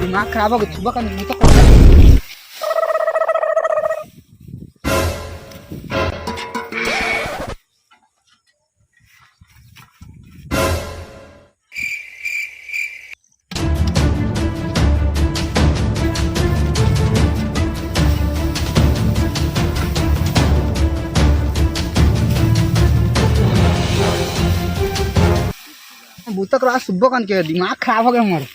दिमाग खराब हो गया सुबह का नहीं तो बूतक रात सुबह का नहीं दिमाग खराब हो गया हमारा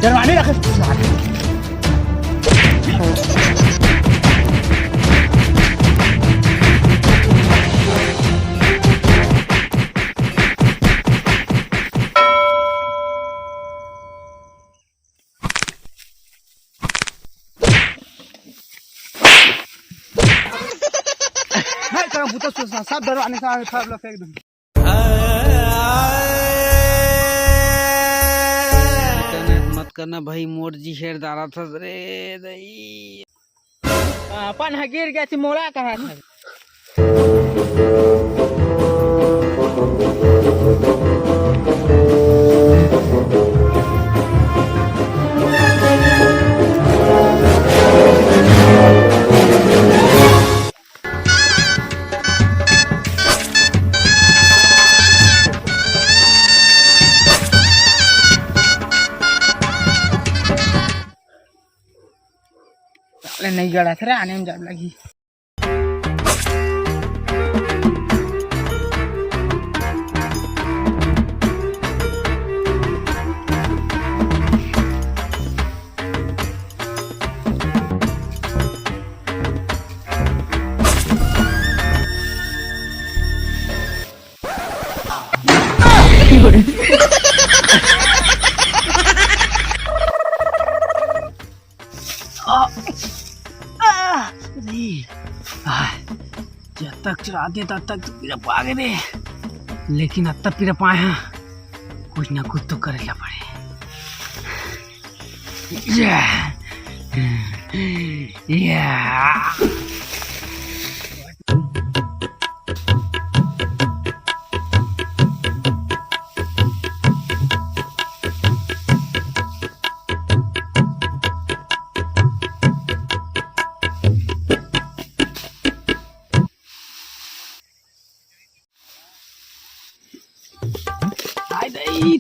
डरवाने रखे सब डरवाने से फेंक दूँ मत करना भाई मोर जी शेर दारा था रे दई अपन गिर गया थी मोरा कहा था नहीं गड़ा था आने में जाम लगी जब तक चढ़ाते तब तक तो पीरा पागे दे लेकिन अब तक पीरा पाए हैं कुछ ना कुछ तो करेला पड़े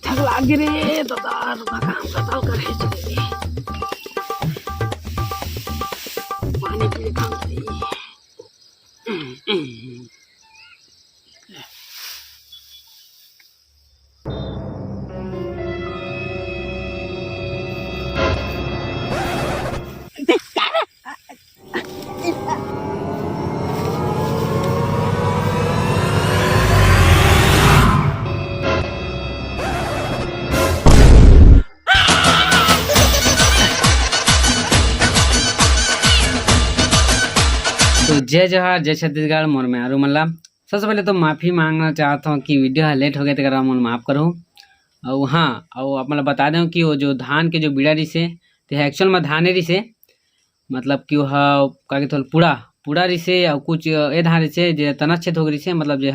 थक लागे रे दादा रुका काम करता करे चले पानी के लिए काम करी तो जय जोहार जय छत्तीसगढ़ मोर में आरू मल्ला। सबसे पहले तो माफ़ी मांगना चाहता हूँ कि वीडियो लेट हो गया तो करा मोर माफ़ करो। और हाँ और आप मतलब बता दें कि वो जो धान के जो बीड़ा रही से तो एक्चुअल में धाने रही से मतलब कि वह का थोड़ा पूरा पूरा रही से और कुछ ये धान रही से जो तना क्षेत्र हो गई से मतलब जो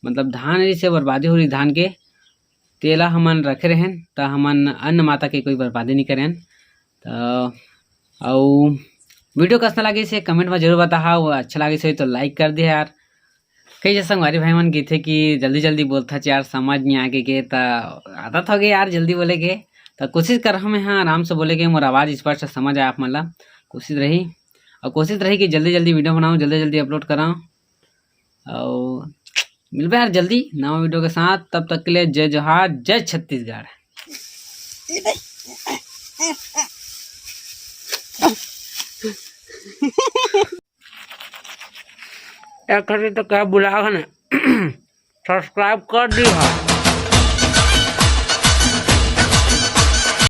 मतलब धान रही से बर्बादी हो रही धान के तेला हमन रखे रहें तो हमन अन्न माता के कोई बर्बादी नहीं करें। तो और वीडियो कैसा लगे से कमेंट में जरूर बता। वो अच्छा लगे से तो लाइक कर दे यार। कई जैसा हमारे भाई मन की थे कि जल्दी जल्दी बोलता चे यार, समझ नहीं आगे के ता आदत हो गई यार जल्दी बोले के। तो कोशिश कर रहा मैं, हाँ आराम से बोले के, मोर आवाज़ स्पष्ट समझ आए आप मतलब। कोशिश रही, और कोशिश रही कि जल्दी जल्दी वीडियो बनाऊँ, जल्दी जल्दी अपलोड कराऊँ। और मिलबे यार जल्दी नवा वीडियो के साथ। तब तक के लिए जय जोहार, जय छत्तीसगढ़। एक तो क्या बुला सब्सक्राइब कर दी है।